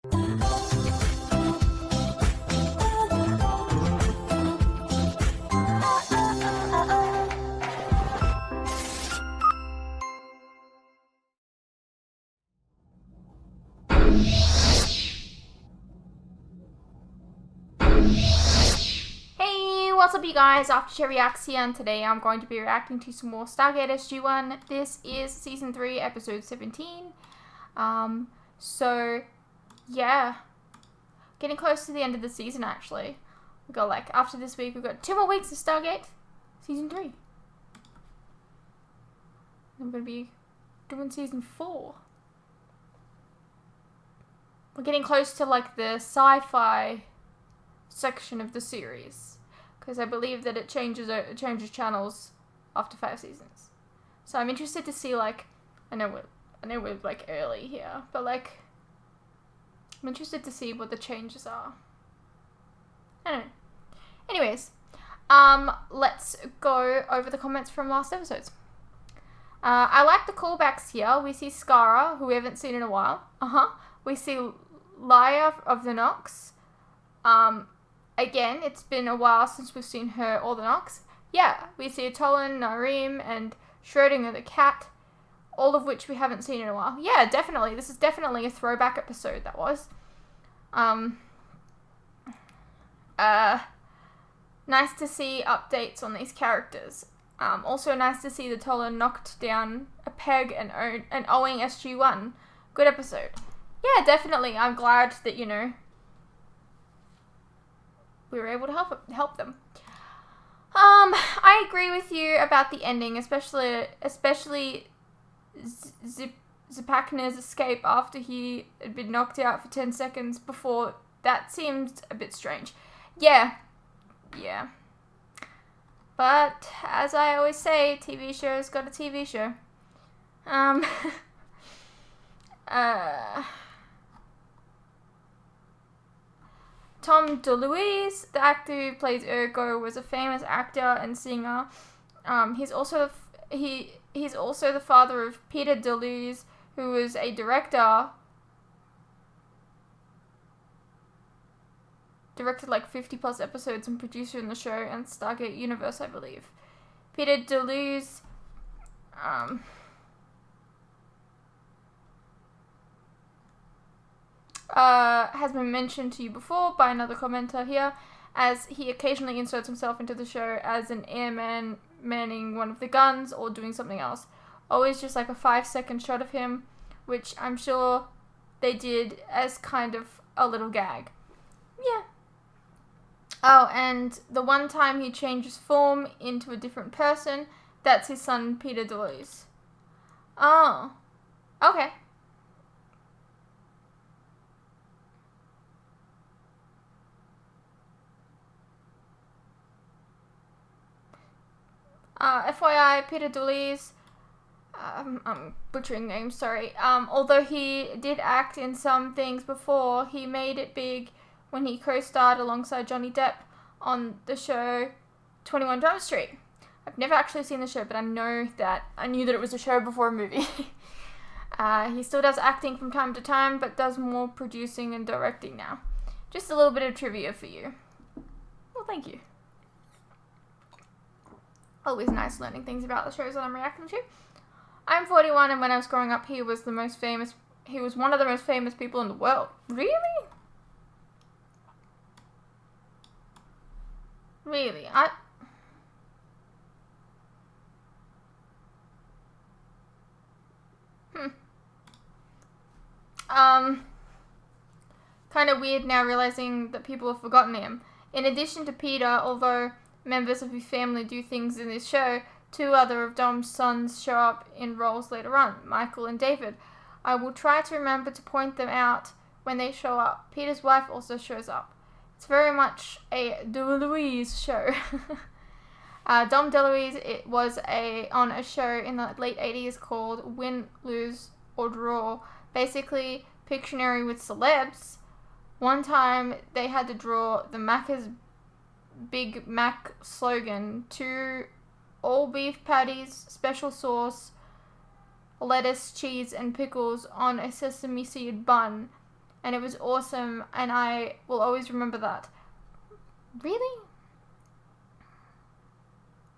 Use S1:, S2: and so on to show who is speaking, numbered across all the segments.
S1: What's up, you guys? After Reacts here, and today I'm going to be reacting to some more Stargate SG-1. This is Season 3, Episode 17. So, yeah. Getting close to the end of the season, actually. We've got, after this week, we've got 2 more weeks of Stargate Season 3. I'm going to be doing Season 4. We're getting close to, the sci-fi section of the series. Because I believe that it changes channels after 5 seasons. So I'm interested to see, I know we're early here, but I'm interested to see what the changes are. I don't know. Anyways, let's go over the comments from last episodes. I like the callbacks here. We see Skara, who we haven't seen in a while. We see Laya of the Nox. Again, it's been a while since we've seen her or the Nox. Yeah, we see Tolan, Nareem, and Schrodinger the cat, all of which we haven't seen in a while. Yeah, definitely. This is definitely a throwback episode, that was. Nice to see updates on these characters. Also nice to see the Tolan knocked down a peg and owing SG-1. Good episode. Yeah, definitely. I'm glad that, we were able to help them. I agree with you about the ending, especially Zipakner's escape after he had been knocked out for 10 seconds before. That seemed a bit strange. Yeah. But, as I always say, TV show's got a TV show. Tom DeLuise, the actor who plays Urgo, was a famous actor and singer. He's also the father of Peter DeLuise, who was a director. Directed 50 plus episodes and producer in the show and Stargate universe, I believe. Peter DeLuise, has been mentioned to you before by another commenter here, as he occasionally inserts himself into the show as an airman manning one of the guns or doing something else. Always just a 5-second shot of him, which I'm sure they did as kind of a little gag. Yeah. Oh, and the one time he changes form into a different person, that's his son, Peter DeLuise. Oh. Okay. FYI, Peter DeLuise, I'm butchering names, sorry. Although he did act in some things before, he made it big when he co-starred alongside Johnny Depp on the show 21 Jump Street. I've never actually seen the show, but I knew that it was a show before a movie. He still does acting from time to time, but does more producing and directing now. Just a little bit of trivia for you. Well, thank you. Always nice learning things about the shows that I'm reacting to. I'm 41, and when I was growing up, he was one of the most famous people in the world. Really? Really? Kind of weird now realizing that people have forgotten him. In addition to Peter, although members of his family do things in this show, 2 other of Dom's sons show up in roles later on, Michael and David. I will try to remember to point them out when they show up. Peter's wife also shows up. It's very much a DeLuise show. Dom DeLuise was on a show in the late 80s called Win, Lose, or Draw. Basically, Pictionary with celebs. One time, they had to draw the Macca's Big Mac slogan: 2 all beef patties, special sauce, lettuce, cheese, and pickles on a sesame seed bun. and it was awesome, and I will always remember that. Really?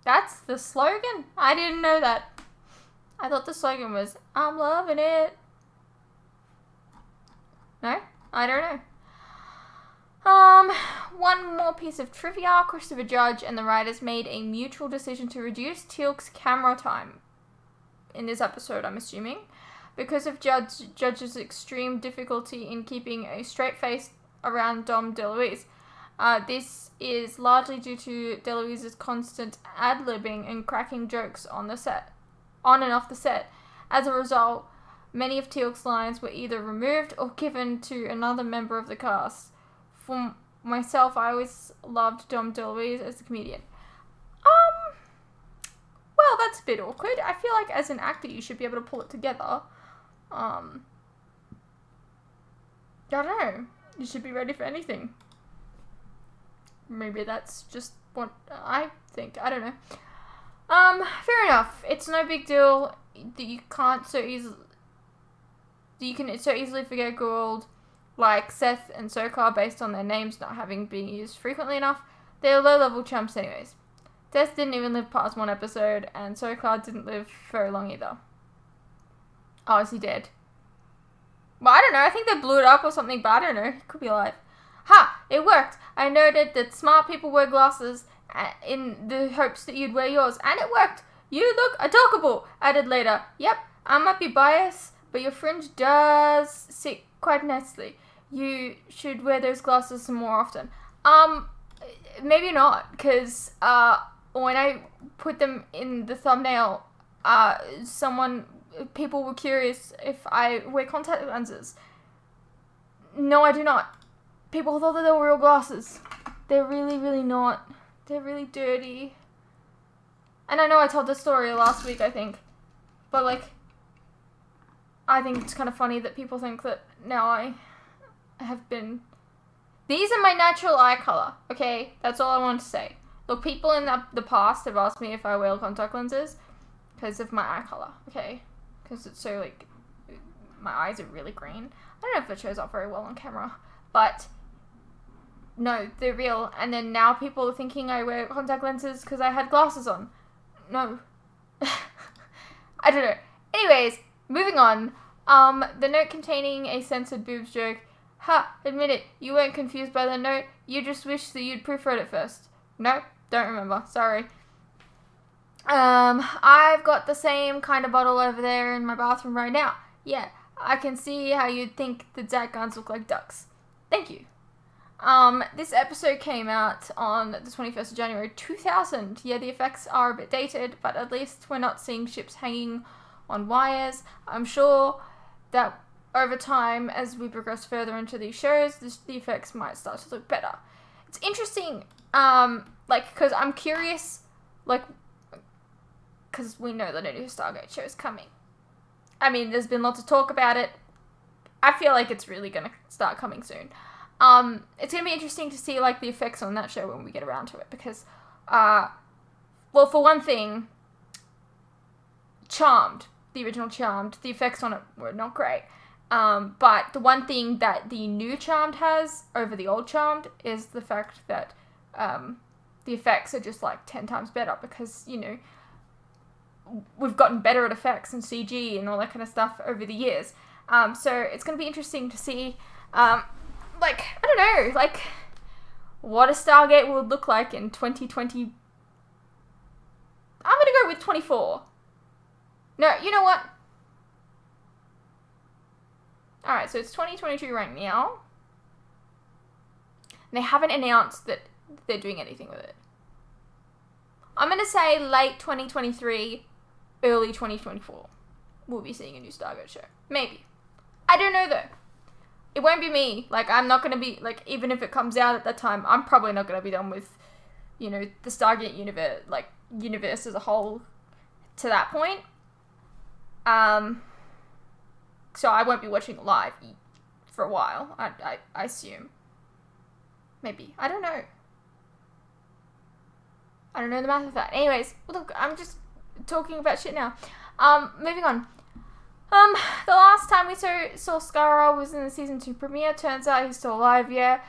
S1: That's the slogan? I didn't know that. I thought the slogan was, I'm loving it. No? I don't know. One more piece of trivia. Christopher Judge and the writers made a mutual decision to reduce Teal'c's camera time in this episode, I'm assuming, because of Judge's extreme difficulty in keeping a straight face around Dom DeLuise. This is largely due to DeLuise's constant ad-libbing and cracking jokes on and off the set. As a result, many of Teal'c's lines were either removed or given to another member of the cast. For myself, I always loved Dom DeLuise as a comedian. Well, that's a bit awkward. I feel like as an actor, you should be able to pull it together. I don't know. You should be ready for anything. Maybe that's just what I think. I don't know. Fair enough. It's no big deal that you can't so easily... You can so easily forget Goa'uld, like Seth and Sokar, based on their names not having been used frequently enough. They're low-level chumps anyways. Seth didn't even live past one episode, and Sokar didn't live very long either. Oh, is he dead? Well, I don't know. I think they blew it up or something, but I don't know. He could be alive. Ha! It worked! I noted that smart people wear glasses in the hopes that you'd wear yours, and it worked! You look adorable! Added later. Yep, I might be biased, but your fringe does sit quite nicely. You should wear those glasses some more often. Maybe not, because, when I put them in the thumbnail, people were curious if I wear contact lenses. No, I do not. People thought that they were real glasses. They're really, really not. They're really dirty. And I know I told this story last week, I think. But, like, I think it's kind of funny that people think that now I have been... These are my natural eye color, okay? That's all I want to say. Look, people in the past have asked me if I wear contact lenses because of my eye color, okay? Because it's so, like, my eyes are really green. I don't know if it shows up very well on camera, but no, they're real. And then now people are thinking I wear contact lenses because I had glasses on. No. I don't know. Anyways, moving on. The note containing a censored boobs joke. Ha, admit it, you weren't confused by the note. You just wish that you'd proofread it first. No, don't remember. Sorry. I've got the same kind of bottle over there in my bathroom right now. Yeah, I can see how you'd think the Zach guns look like ducks. Thank you. This episode came out on the 21st of January 2000. Yeah, the effects are a bit dated, but at least we're not seeing ships hanging on wires. I'm sure that over time, as we progress further into these shows, the effects might start to look better. It's interesting, because I'm curious, because we know that a new Stargate show is coming. I mean, there's been lots of talk about it. I feel like it's really going to start coming soon. It's going to be interesting to see, the effects on that show when we get around to it, because, well, for one thing, Charmed, the original Charmed, the effects on it were not great. But the one thing that the new Charmed has over the old Charmed is the fact that, the effects are just 10 times better because, we've gotten better at effects and CG and all that kind of stuff over the years. So it's going to be interesting to see, I don't know, what a Stargate would look like in 2020. I'm going to go with 24. No, you know what? Alright, so it's 2022 right now. And they haven't announced that they're doing anything with it. I'm going to say late 2023, early 2024. We'll be seeing a new Stargate show. Maybe. I don't know though. It won't be me. I'm not going to be, even if it comes out at that time, I'm probably not going to be done with, the Stargate universe as a whole to that point. So I won't be watching it live for a while, I assume. Maybe. I don't know. I don't know the math of that. Anyways, look, I'm just talking about shit now. Moving on. The last time we saw Skara was in the season 2 premiere. Turns out he's still alive, yeah.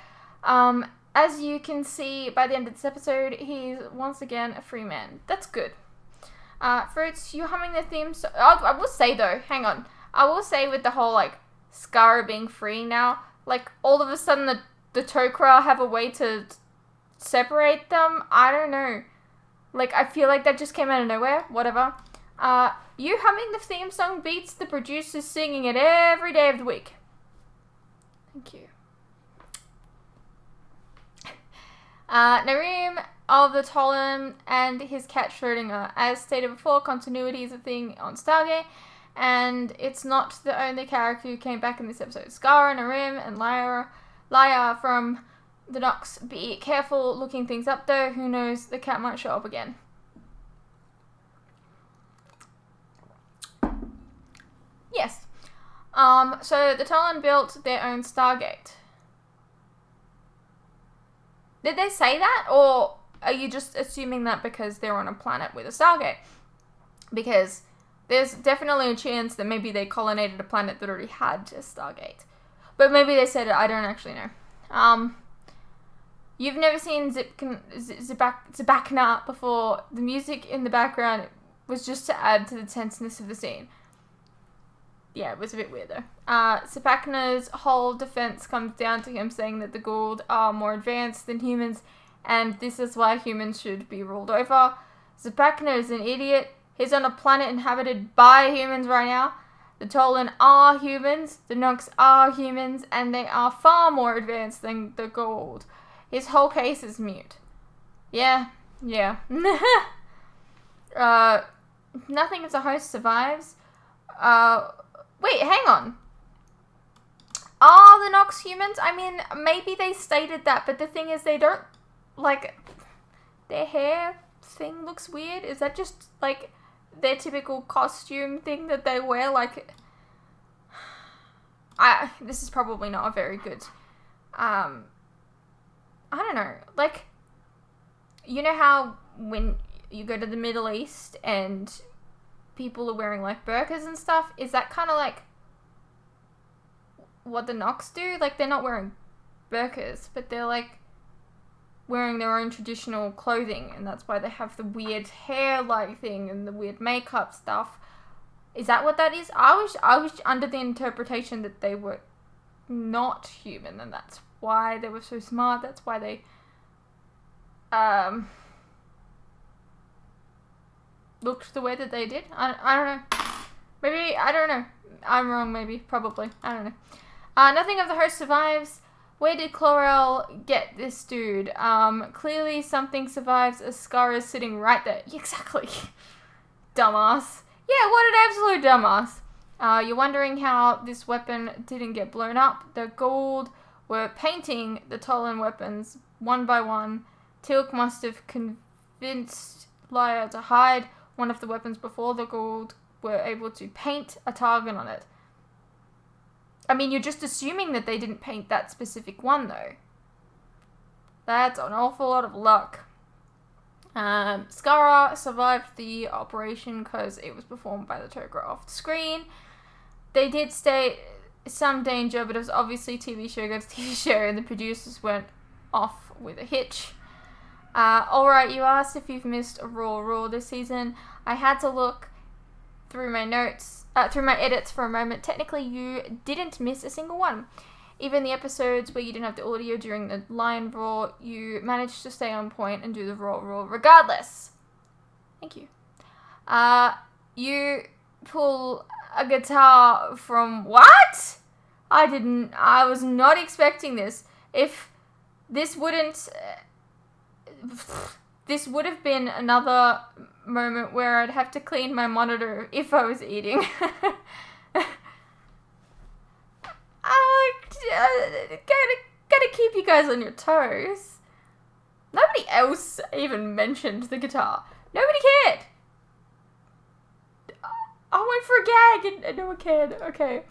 S1: As you can see by the end of this episode, he's once again a free man. That's good. Fruits, you humming the theme song. I will say though, hang on. I will say with the whole like Skara being free now, like all of a sudden the Tok'ra have a way to separate them. I don't know. Like I feel like that just came out of nowhere. Whatever. You humming the theme song beats the producers singing it every day of the week. Thank you. Nareem of the Tolan and his cat Schrodinger. As stated before, continuity is a thing on Stargate, and it's not the only character who came back in this episode. Skara, Nareem, and Laya from the Nox. Be careful looking things up though. Who knows, the cat might show up again. Yes. So the Tolan built their own Stargate. Did they say that, or are you just assuming that because they're on a planet with a Stargate? Because there's definitely a chance that maybe they colonized a planet that already had a Stargate. But maybe they said it, I don't actually know. You've never seen Zibakna before. The music in the background was just to add to the tenseness of the scene. Yeah, it was a bit weird though. Zibakna's whole defense comes down to him saying that the Goa'uld are more advanced than humans, and this is why humans should be ruled over. Zibakna is an idiot. He's on a planet inhabited by humans right now. The Tolan are humans, the Nox are humans, and they are far more advanced than the Goa'uld. His whole case is mute. Yeah. Nothing of the host survives. Wait, hang on. Are the Nox humans? I mean, maybe they stated that, but the thing is they don't, like, their hair thing looks weird. Is that just, like, their typical costume thing that they wear? Like, this is probably not a very good, I don't know. Like, you know how when you go to the Middle East and people are wearing like burqas and stuff? Is that kind of like what the Nox do? Like they're not wearing burqas, but they're like wearing their own traditional clothing, and that's why they have the weird hair like thing and the weird makeup stuff. Is that what that is? I was under the interpretation that they were not human, and that's why they were so smart. That's why they looked the way that they did. I don't know. Maybe, I don't know. I'm wrong, maybe. Probably. I don't know. Nothing of the host survives. Where did Chlorel get this dude? Clearly something survives. A scar is sitting right there. Exactly. Dumbass. Yeah, what an absolute dumbass. You're wondering how this weapon didn't get blown up. The Goa'uld were painting the Tolan weapons one by one. Teal'c must have convinced Laya to hide one of the weapons before the Goa'uld were able to paint a target on it. I mean, you're just assuming that they didn't paint that specific one, though. That's an awful lot of luck. Skara survived the operation because it was performed by the Tok'ra off the screen. They did state some danger, but it was obviously TV show against TV show, and the producers went off with a hitch. Alright, you asked if you've missed a Raw this season. I had to look through my notes, through my edits for a moment. Technically, you didn't miss a single one. Even the episodes where you didn't have the audio during the Lion Raw, you managed to stay on point and do the Raw regardless. Thank you. You pull a guitar from what? I was not expecting this. If this wouldn't... This would have been another moment where I'd have to clean my monitor if I was eating. Gotta keep you guys on your toes. Nobody else even mentioned the guitar. Nobody cared. I went for a gag and no one cared. Okay.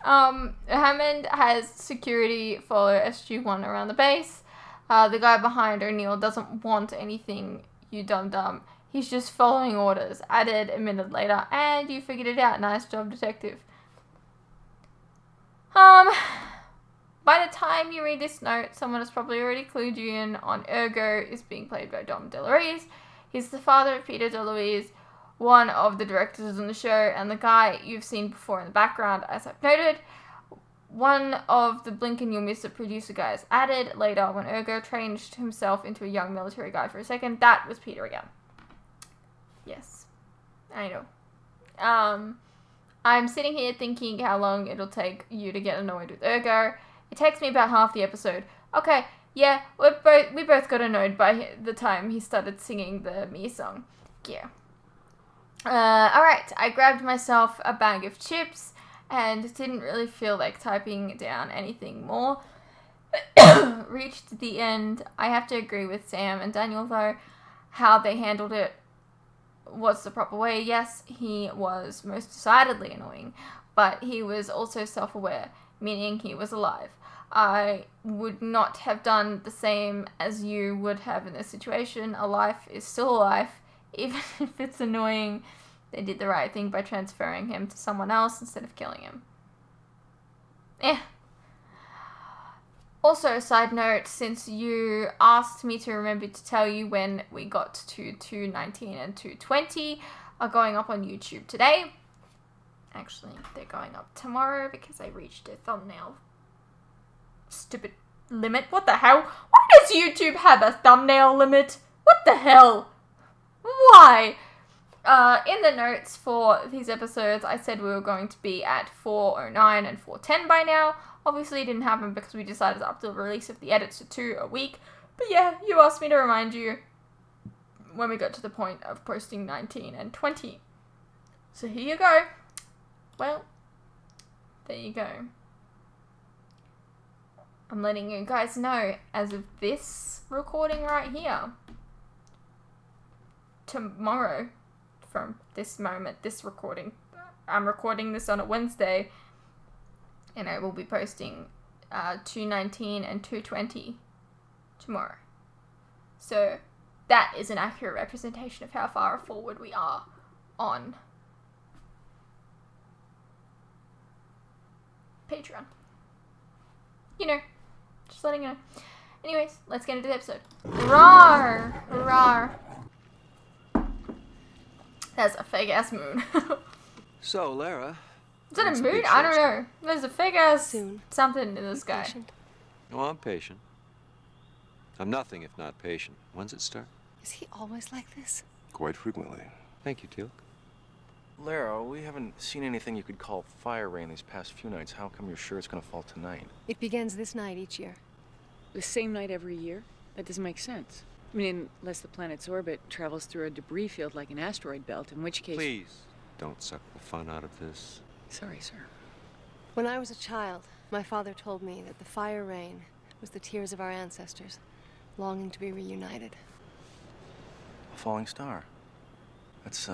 S1: Hammond has security follow SG-1 around the base. The guy behind O'Neill doesn't want anything, you dum-dum. He's just following orders. Added a minute later, and you figured it out. Nice job, detective. By the time you read this note, someone has probably already clued you in on Ergo is being played by Dom DeLuise. He's the father of Peter DeLuise, one of the directors on the show, and the guy you've seen before in the background, as I've noted. One of the blink and you'll miss it producer guys added later when Ergo changed himself into a young military guy for a second. That was Peter again. Yes, I know. I'm sitting here thinking how long it'll take you to get annoyed with Ergo. It takes me about half the episode. Okay, yeah, we both got annoyed by the time he started singing the Me song. Yeah. Alright, I grabbed myself a bag of chips and didn't really feel like typing down anything more. Reached the end. I have to agree with Sam and Daniel though. How they handled it was the proper way. Yes, he was most decidedly annoying, but he was also self-aware, meaning he was alive. I would not have done the same as you would have in this situation. A life is still a life, even if it's annoying. They did the right thing by transferring him to someone else instead of killing him. Also, side note, since you asked me to remember to tell you when we got to 219 and 220 are going up on YouTube today. Actually, they're going up tomorrow because I reached a thumbnail stupid limit. What the hell? Why does YouTube have a thumbnail limit? What the hell? Why? In the notes for these episodes, I said we were going to be at 409 and 410 by now. Obviously, it didn't happen because we decided to up the release of the edits to 2 a week. But yeah, you asked me to remind you when we got to the point of posting 19 and 20. So here you go. Well, there you go. I'm letting you guys know, as of this recording right here, tomorrow, from this moment, this recording, I'm recording this on a Wednesday, and I will be posting 219 and 220 tomorrow. So that is an accurate representation of how far forward we are on Patreon. You know, just letting you know. Anyways, let's get into the episode. Rawr! Rawr! That's a fake ass moon.
S2: So, Lara.
S1: Is that a moon? I don't know. There's a fake ass something in the sky.
S2: Patient. Oh, I'm patient. I'm nothing if not patient. When's it start?
S3: Is he always like this?
S4: Quite frequently.
S2: Thank you, Teal'c.
S5: Lara, we haven't seen anything you could call fire rain these past few nights. How come you're sure it's gonna fall tonight?
S3: It begins this night each year.
S6: The same night every year? That doesn't make sense. I mean, unless the planet's orbit travels through a debris field like an asteroid belt, in which case...
S2: Please, don't suck the fun out of this.
S6: Sorry, sir.
S3: When I was a child, my father told me that the fire rain was the tears of our ancestors, longing to be reunited.
S5: A falling star. That's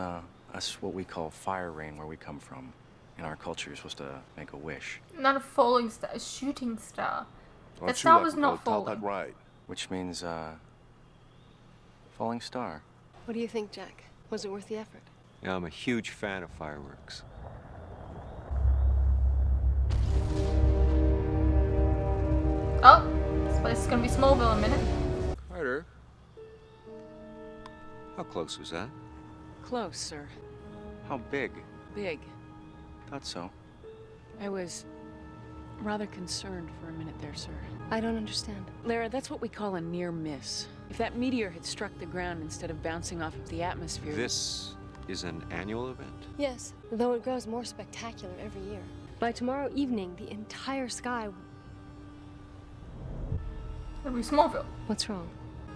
S5: what we call fire rain where we come from. In our culture, you're supposed to make a wish.
S1: Not a falling star, a shooting star.
S4: Aren't
S1: That
S4: you
S1: star
S4: like
S1: was
S4: to
S1: not
S4: go tell
S1: falling.
S4: that right?
S5: Which means, falling star.
S3: What do you think, Jack? Was it worth the effort?
S2: Yeah, I'm a huge fan of fireworks.
S1: Oh, this place is gonna be Smallville in a minute.
S2: Carter. How close was that?
S6: Close, sir.
S5: How big?
S6: Big.
S5: Thought so.
S6: I was rather concerned for a minute there, sir.
S3: I don't understand.
S6: Lara, that's what we call a near miss. If that meteor had struck the ground instead of bouncing off of the atmosphere...
S2: This is an annual event?
S3: Yes, though it grows more spectacular every year. By tomorrow evening, the entire sky...
S1: It'll be Smallville.
S3: What's wrong?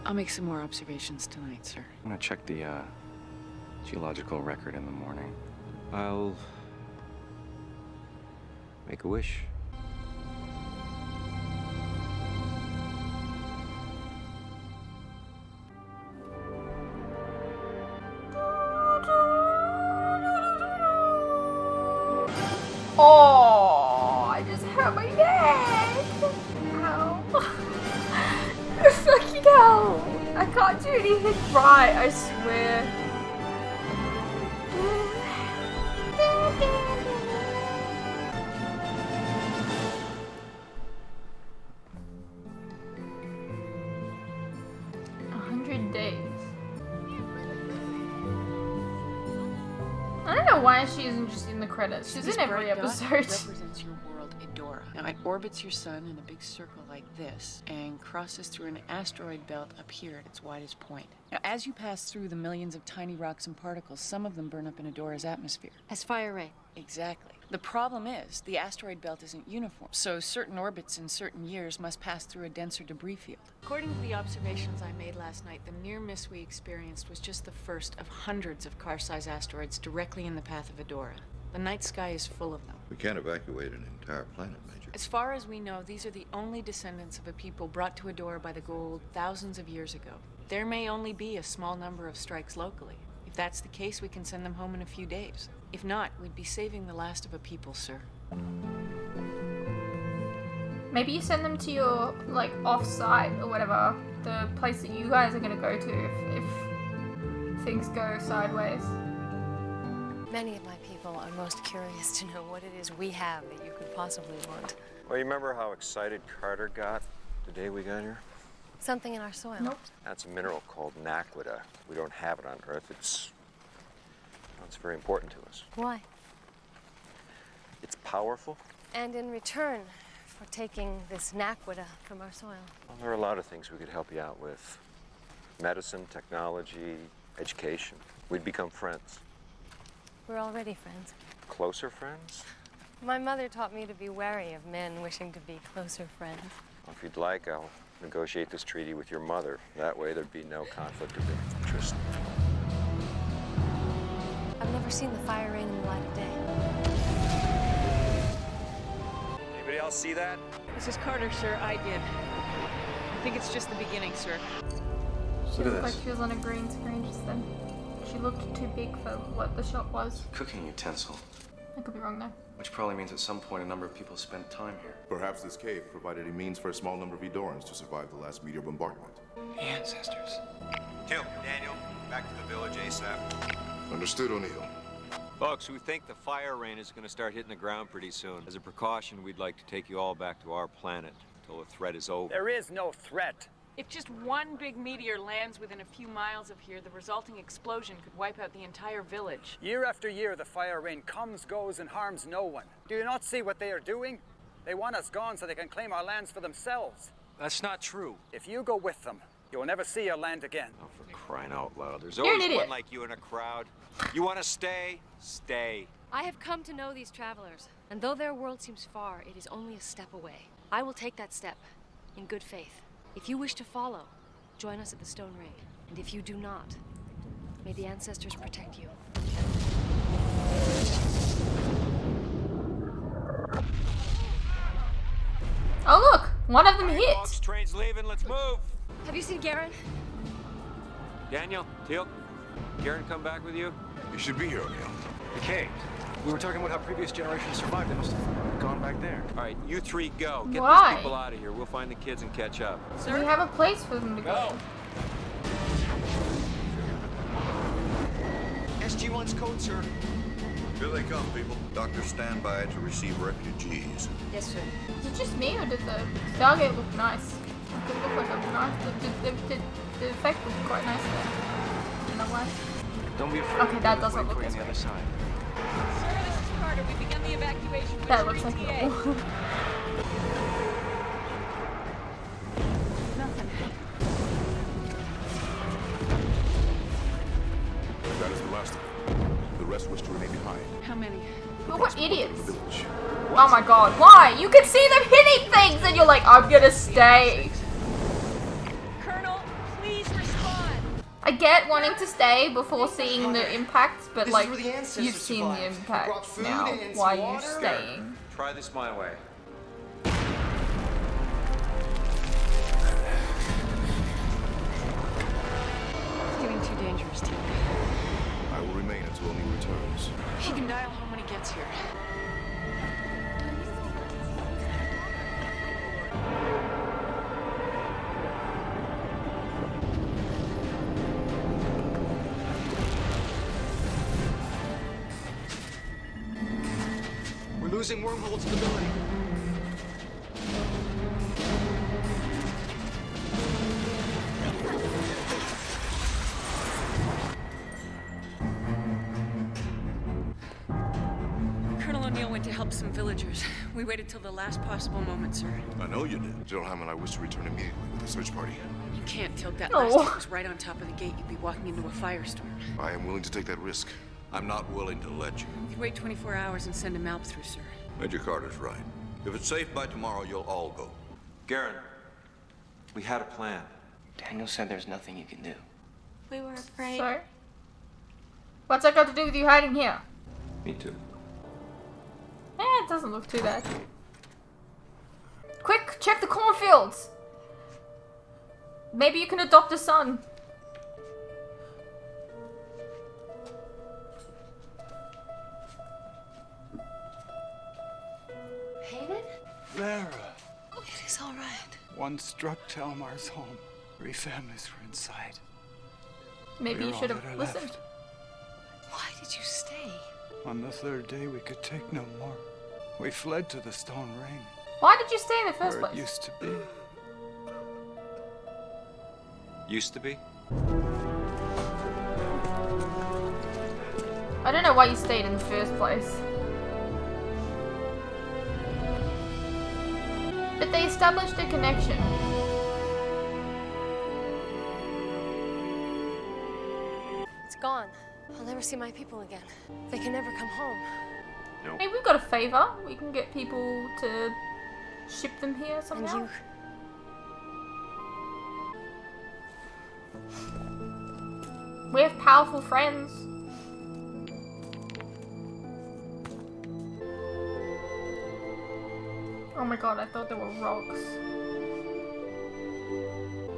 S6: I'll make some more observations tonight, sir.
S5: I'm gonna check the, geological record in the morning.
S2: I'll make a wish.
S1: Oh, I just hurt my neck. Ow. Fucking hell. I can't do anything right, I swear. know why she isn't just in the credits. She's
S6: This
S1: in every
S6: bright dot
S1: episode.
S6: represents your world, Edora. Now, it orbits your sun in a big circle like this and crosses through an asteroid belt up here at its widest point. Now, as you pass through the millions of tiny rocks and particles, some of them burn up in Edora's atmosphere.
S3: As fire rain.
S6: Exactly. The problem is, the asteroid belt isn't uniform, so certain orbits in certain years must pass through a denser debris field. According to the observations I made last night, the near miss we experienced was just the first of hundreds of car-size asteroids directly in the path of Edora. The night sky is full of them.
S4: We can't evacuate an entire planet, Major.
S6: As far as we know, these are the only descendants of a people brought to Edora by the Goa'uld thousands of years ago. There may only be a small number of strikes locally. If that's the case, we can send them home in a few days. If not, we'd be saving the last of a people, sir.
S1: Maybe you send them to your, like, off-site or whatever, the place that you guys are gonna go to if things go sideways.
S3: Many of my people are most curious to know what it is we have that you could possibly want.
S2: Well, you remember how excited Carter got the day we got here?
S3: Something in our soil.
S1: Nope.
S2: That's a mineral called naquita. We don't have it on Earth. It's very important to us.
S3: Why?
S2: It's powerful.
S3: And in return for taking this naquita from our soil.
S2: Well, there are a lot of things we could help you out with. Medicine, technology, education. We'd become friends.
S3: We're already friends.
S2: Closer friends?
S3: My mother taught me to be wary of men wishing to be closer friends.
S2: Well, if you'd like, I'll negotiate this treaty with your mother. That way there'd be no conflict of interest.
S3: I've never seen the fire rain in the light of day.
S2: Anybody else see that?
S6: This is Carter, sir. I did. I think it's just the beginning, sir.
S1: She
S5: Look at
S1: looked like
S5: this.
S1: she was on a green screen just then. She looked too big for what the shot was.
S5: Cooking utensil.
S1: I could be wrong though.
S5: Which probably means at some point a number of people spent time here.
S4: Perhaps this cave provided a means for a small number of Edorans to survive the last meteor bombardment.
S5: The ancestors.
S2: Tim, Daniel, back to the village ASAP.
S4: Understood, O'Neill.
S2: Folks, we think the fire rain is going to start hitting the ground pretty soon. As a precaution, we'd like to take you all back to our planet until the threat is over.
S7: There is no threat.
S6: If just one big meteor lands within a few miles of here, the resulting explosion could wipe out the entire village.
S7: Year after year, the fire rain comes, goes, and harms no one. Do you not see what they are doing? They want us gone so they can claim our lands for themselves.
S5: That's not true.
S7: If you go with them, you will never see your land again.
S2: Oh, for crying out loud. There's
S1: You're an
S2: always
S1: idiot.
S2: one like you in a crowd. You want to stay? Stay.
S3: I have come to know these travelers, and though their world seems far, it is only a step away. I will take that step, in good faith. If you wish to follow, join us at the Stone Ring. And if you do not, may the ancestors protect you.
S1: Oh look! One of them hit!
S2: Folks, train's leaving. Let's move.
S3: Have you seen Garen?
S2: Daniel, Teal, Karen come back with you?
S4: You should be here, O'Neill.
S5: The caves. We were talking about how previous generations survived. They must have gone back there.
S2: All right, you three go. Get
S1: Why?
S2: these people out of here. We'll find the kids and catch up.
S1: We have a place for them to go.
S5: SG-1's code, sir.
S4: Here they come, people. Doctors stand by to receive refugees.
S3: Yes, sir.
S1: Is it just me or did the Stargate look nice? Did it look like a nice? The effect looked quite nice there. You know why?
S5: Don't be afraid.
S1: Okay, that
S5: We'll
S1: doesn't
S5: wait
S1: look
S5: for you
S1: as
S5: on the
S1: great.
S5: other side.
S6: Sir, this is Carter. We began the evacuation.
S1: That looks like normal.
S4: That is the last of them. The rest wish to remain behind.
S6: How many?
S1: But what idiots!
S4: The village.
S1: Oh my god, why? You can see them hitting things and you're like, I'm gonna stay.
S6: Colonel, please respond.
S1: I get wanting to stay before seeing the impacts, but
S8: This is
S1: like,
S8: where the ancestors
S1: you've seen the
S8: survived. We
S1: impact
S8: brought food
S1: now.
S8: and
S1: Why
S8: some
S1: are you
S8: water.
S1: staying?
S2: Try this my way.
S6: It's getting too dangerous, Tim.
S4: I will remain until O'Neill returns.
S6: He can dial home when he gets here.
S5: We're losing wormhole stability.
S6: help some villagers. We waited till the last possible moment, sir.
S4: I know you did.
S8: General Hammond, I wish to return immediately with the search party.
S6: You can't, Tilk. That
S1: No.
S6: last hit was right on top of the gate. You'd be walking into a firestorm.
S8: I am willing to take that risk.
S4: I'm not willing to let you.
S6: You could wait 24 hours and send a Malp through, sir.
S4: Major Carter's right. If it's safe by tomorrow, you'll all go.
S2: Garen, we had a plan.
S5: Daniel said there's nothing you can do.
S3: We were afraid.
S1: So, what's that got to do with you hiding here?
S2: Me too.
S1: It doesn't look too bad. Quick, check the cornfields. Maybe you can adopt a son.
S3: Hayden?
S9: Lara.
S3: It is all right.
S9: One struck Talmar's home. 3 families were inside.
S1: Maybe you
S9: We're
S1: should
S9: all
S1: have
S9: that are
S1: listened.
S9: left.
S6: Why did you stay?
S9: On the 3rd day, we could take no more. We fled to the Stone Ring,
S1: Why did you stay in the first
S9: where it
S1: place?
S9: used to be.
S2: Used to be?
S1: I don't know why you stayed in the first place. But they established a connection.
S3: It's gone. I'll never see my people again. They can never come home.
S1: Hey, we've got a favor. We can get people to ship them here
S3: And
S1: somehow.
S3: you...
S1: We have powerful friends. Oh my god, I thought they were rocks.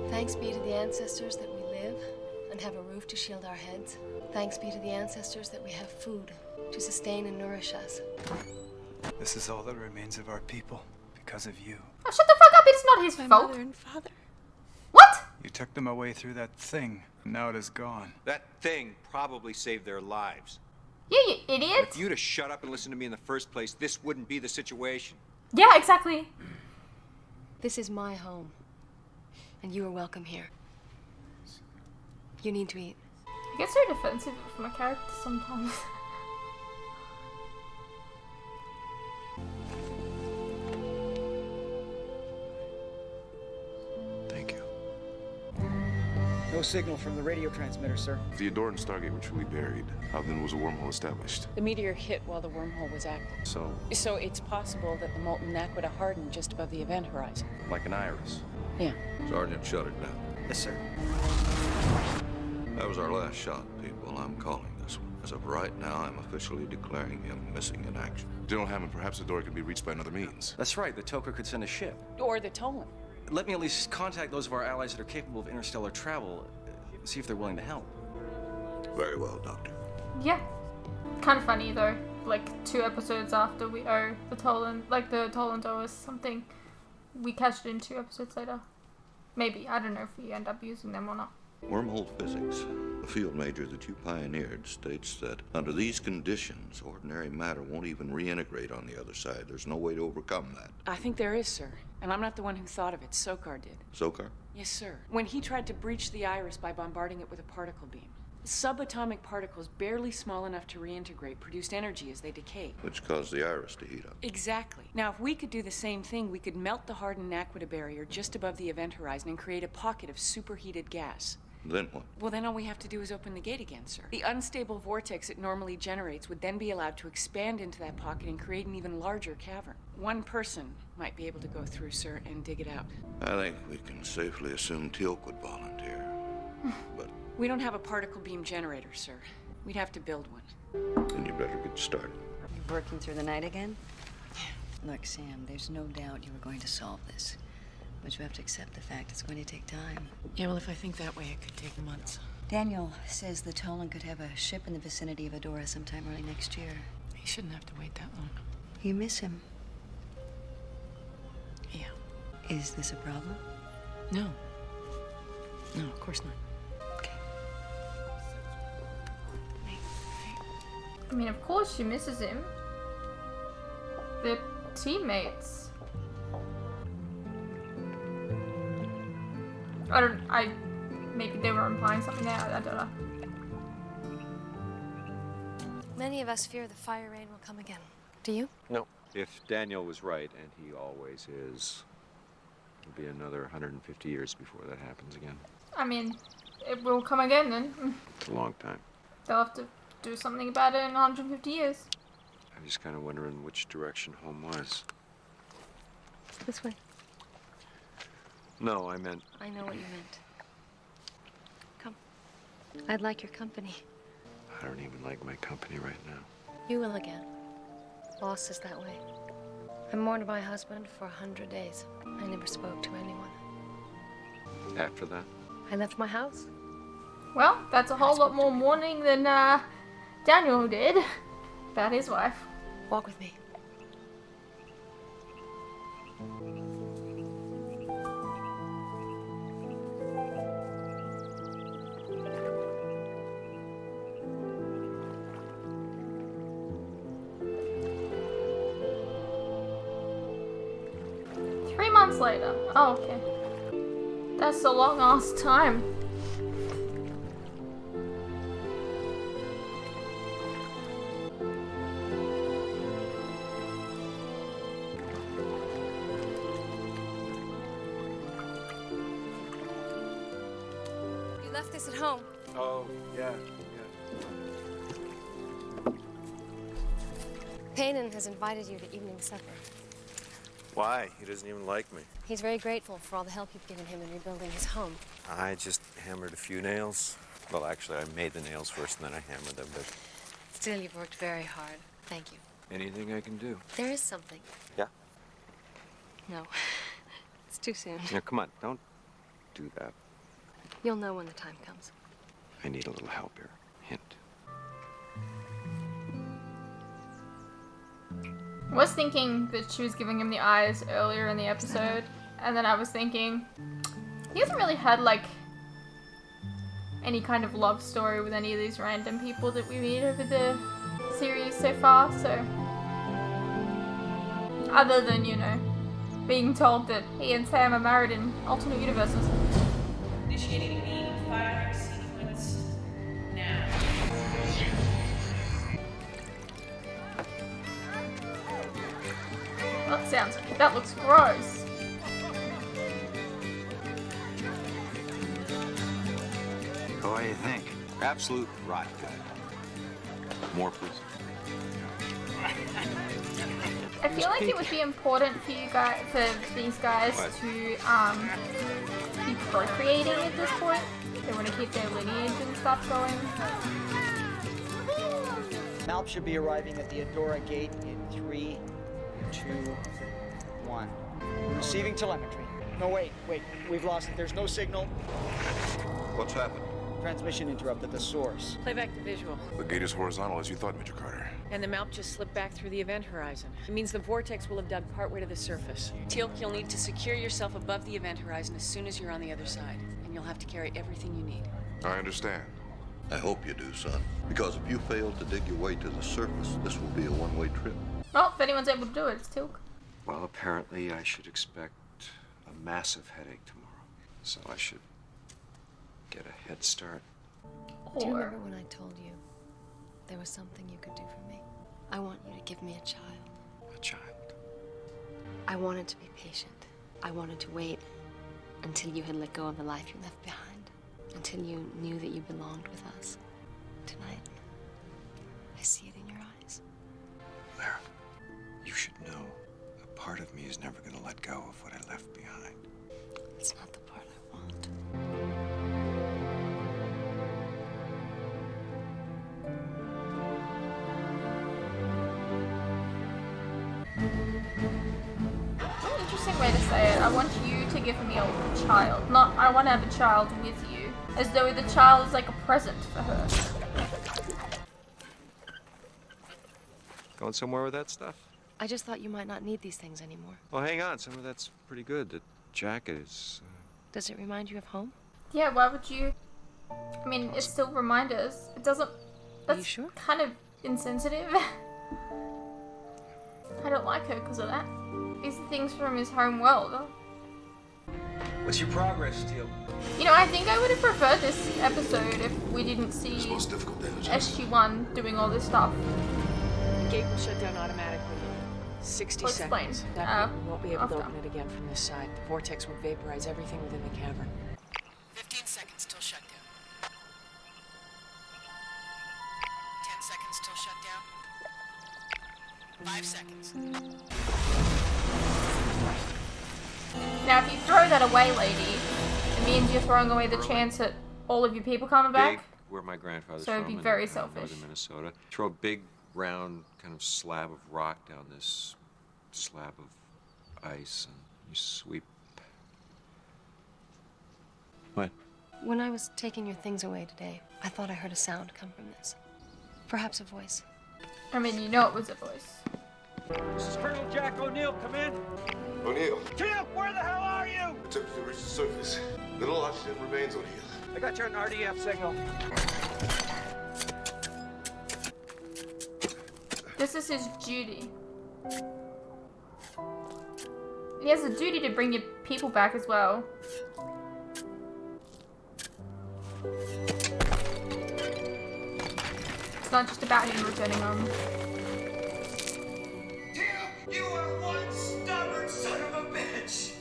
S3: Thanks be to the ancestors that we live and have a roof to shield our heads. Thanks be to the ancestors that we have food to sustain and nourish us.
S9: This is all that remains of our people because of you.
S1: Oh, shut the fuck up! It's not his
S3: My
S1: fault.
S3: mother and father.
S1: What?
S9: You took them away through that thing, and now it is gone.
S2: That thing probably saved their lives.
S1: Yeah, you idiot.
S2: If you'd have shut up and listened to me in the first place, this wouldn't be the situation.
S1: Yeah, exactly.
S3: This is my home. And you are welcome here. You need to eat.
S1: I get so defensive of my character sometimes.
S8: Thank you.
S7: No signal from the radio transmitter, sir.
S8: The Edoran and Stargate were truly buried. How then was a wormhole established?
S6: The meteor hit while the wormhole was active.
S8: So,
S6: So it's possible that the molten aqueduct hardened just above the event horizon.
S5: Like an iris.
S6: Yeah.
S4: Sergeant, shut it down.
S7: Yes, sir.
S4: That was our last shot, people. I'm calling this one. As of right now, I'm officially declaring him missing in action.
S8: General Hammond, perhaps the door could be reached by another means.
S5: That's right, the Toker could send a ship.
S6: Or the Tolan.
S5: Let me at least contact those of our allies that are capable of interstellar travel, see if they're willing to help.
S4: Very well, Doctor.
S1: Yeah. Kind of funny though. Like 2 episodes after we owe the Tolan, like the Tolan owe us something, we cashed it in 2 episodes later. Maybe. I don't know if we end up using them or not.
S4: Wormhole physics, the field major that you pioneered, states that under these conditions, ordinary matter won't even reintegrate on the other side. There's no way to overcome that.
S6: I think there is, sir. And I'm not the one who thought of it. Sokar did.
S4: Sokar?
S6: Yes, sir. When he tried to breach the iris by bombarding it with a particle beam, subatomic particles barely small enough to reintegrate produced energy as they decayed.
S4: Which caused the iris to heat up.
S6: Exactly. Now, if we could do the same thing, we could melt the hardened aqueduct barrier just above the event horizon and create a pocket of superheated gas.
S4: Then what?
S6: Well, then all we have to do is open the gate again, sir. The unstable vortex it normally generates would then be allowed to expand into that pocket and create an even larger cavern. One person might be able to go through, sir, and dig it out.
S4: I think we can safely assume Teal'c would volunteer. But
S6: We don't have a particle beam generator, sir. We'd have to build one.
S4: then you better get started.
S10: You're working through the night again? Look, Sam, there's no doubt you were going to solve this. But you have to accept the fact it's going to take time.
S6: Yeah, well, if I think that way, it could take months.
S10: Daniel says the Tolan could have a ship in the vicinity of Adora sometime early next year.
S6: He shouldn't have to wait that long.
S10: You miss him.
S6: Yeah.
S10: Is this a problem?
S6: No. No, of course not.
S10: Okay.
S1: I mean, of course she misses him. They're teammates. Maybe they were implying something there, I don't know.
S3: Many of us fear the fire rain will come again. Do you?
S5: No.
S2: If Daniel was right, and he always is, it'll be another 150 years before that happens again.
S1: I mean, it will come again then.
S2: It's a long time.
S1: They'll have to do something about it in 150 years.
S2: I'm just kind of wondering which direction home was.
S3: This way.
S2: No, I meant...
S3: I know what you meant. Come. I'd like your company.
S2: I don't even like my company right now.
S3: You will again. Boss is that way. I mourned my husband for 100 days. I never spoke to anyone.
S2: After that?
S3: I left my house.
S1: Well, that's a whole lot more mourning than Daniel did about his wife.
S3: Walk with me.
S1: Later. Oh, okay. That's a long ass time.
S3: You left this at home.
S8: Oh, yeah.
S3: Payton has invited you to evening supper.
S2: Why? He doesn't even like me.
S3: He's very grateful for all the help you've given him in rebuilding his home.
S2: I just hammered a few nails. Well, actually, I made the nails first and then I hammered them, but...
S3: Still, you've worked very hard. Thank you.
S2: Anything I can do?
S3: There is something.
S2: Yeah?
S3: No. It's too soon.
S2: Now, come on, don't do that.
S3: You'll know when the time comes.
S2: I need a little help here. Hint.
S1: I was thinking that she was giving him the eyes earlier in the episode, and then I was thinking, he hasn't really had, like, any kind of love story with any of these random people that we meet over the series so far, so... Other than, you know, being told that he and Sam are married in alternate universes.
S6: Initiating beam firing sequence now.
S1: That looks gross.
S11: What do you think?
S2: Absolute rot gut. More, please.
S1: I feel like it would be important for you guys, for these guys
S2: What?
S1: to be procreating at this point. They want to keep their lineage and stuff going.
S7: Malp should be arriving at the Adora gate in 3, 2, 1. Receiving telemetry. No, wait. We've lost it. There's no signal.
S4: What's happened?
S7: Transmission interrupted the source.
S6: Play back the visual.
S8: The gate is horizontal as you thought, Major Carter.
S6: And the Malp just slipped back through the event horizon. It means the vortex will have dug partway to the surface. Teal'c, you'll need to secure yourself above the event horizon as soon as you're on the other side. And you'll have to carry everything you need.
S8: I understand.
S4: I hope you do, son. Because if you fail to dig your way to the surface, this will be a one-way trip.
S1: Well, if anyone's able to do it, it's Teal'c.
S2: Well, apparently I should expect a massive headache tomorrow. So I should get a head start.
S3: Do you remember when I told you there was something you could do for me? I want you to give me a child.
S2: A child?
S3: I wanted to be patient. I wanted to wait until you had let go of the life you left behind. Until you knew that you belonged with us. Tonight, I see it in your eyes.
S2: Lara, you should know a part of me is never going to let go of what I left behind.
S3: It's not the part I want.
S1: What an interesting way to say it. I want you to give me a child. Not, I want to have a child with you. As though the child is like a present for her.
S2: Going somewhere with that stuff?
S3: I just thought you might not need these things anymore.
S2: Well, hang on. Some of that's pretty good. The jacket is...
S3: Does it remind you of home?
S1: Yeah, why would you... I mean, it still reminds us. It doesn't... That's
S3: you sure?
S1: kind of insensitive. I don't like her because of that. These are things from his home world.
S11: What's your progress, Teal'c?
S1: You know, I think I would have preferred this episode if we didn't see
S8: It's most difficult damage.
S1: SG-1 doing all this stuff.
S6: The gate will shut down automatically. 60
S1: Well, explain.
S6: seconds. That means we won't be able to
S1: after.
S6: open it again from this side. The vortex will vaporize everything within the cavern. 15 seconds till shutdown. 10 seconds till shutdown. 5 seconds.
S1: Now, if you throw that away, lady, it means you're throwing away the chance at all of your people coming back.
S2: Big, where my grandfather's
S1: So it'd
S2: from
S1: be
S2: in,
S1: very selfish.
S2: northern Minnesota. Throw a big, round kind of slab of rock down this slab of ice, and you sweep. What?
S3: When I was taking your things away today, I thought I heard a sound come from this. Perhaps a voice.
S1: I mean, you know it was a voice.
S11: This is Colonel Jack O'Neill. Come in.
S8: O'Neill,
S11: Tim, where the hell are you?
S8: attempted to reach the surface. Little oxygen remains, O'Neill.
S11: I got you an RDF signal.
S1: This is his duty. He has a duty to bring your people back as well. It's not just about him returning home.
S11: Tim, you are one stubborn son of a bitch.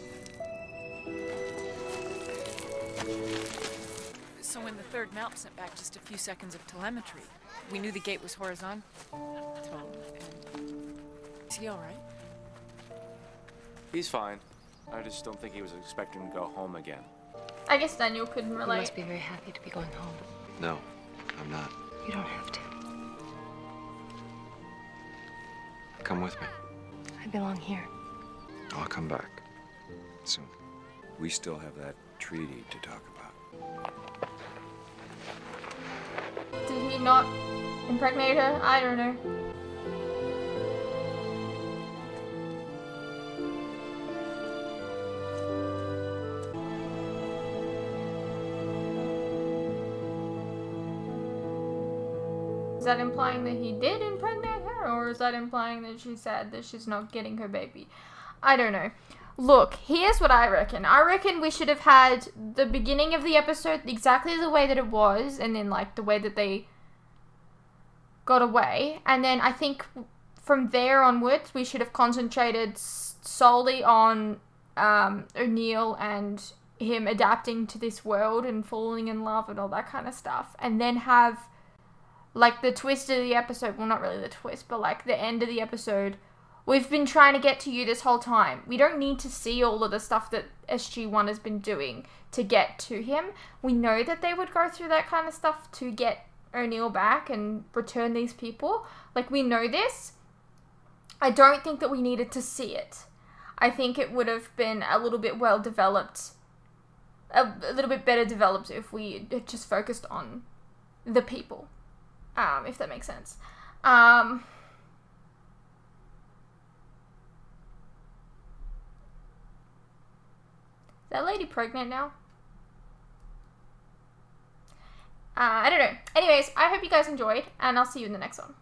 S6: So when the third mount sent back just a few seconds of telemetry, we knew the gate was horizontal. Is he all right?
S5: He's fine. I just don't think he was expecting to go home again.
S1: I guess Daniel couldn't
S3: You
S1: relate.
S3: must be very happy to be going home.
S2: No, I'm not.
S3: You don't have to.
S2: Come with me.
S3: I belong here.
S2: I'll come back soon. We still have that treaty to talk about.
S1: Did he not impregnate her? I don't know. Is that implying that he did impregnate her, or is that implying that she's sad that she's not getting her baby? I don't know. Look, here's what I reckon. I reckon we should have had the beginning of the episode exactly the way that it was, and then like the way that they got away, and then I think from there onwards we should have concentrated solely on O'Neill and him adapting to this world and falling in love and all that kind of stuff, and then have like the twist of the episode, well not really the twist, but like the end of the episode. We've been trying to get to you this whole time. We don't need to see all of the stuff that SG-1 has been doing to get to him. We know that they would go through that kind of stuff to get O'Neill back and return these people. Like, we know this. I don't think that we needed to see it. I think it would have been a little bit well developed, a little bit better developed if we had just focused on the people, if that makes sense. Is that lady pregnant now? I don't know. Anyways, I hope you guys enjoyed, and I'll see you in the next one.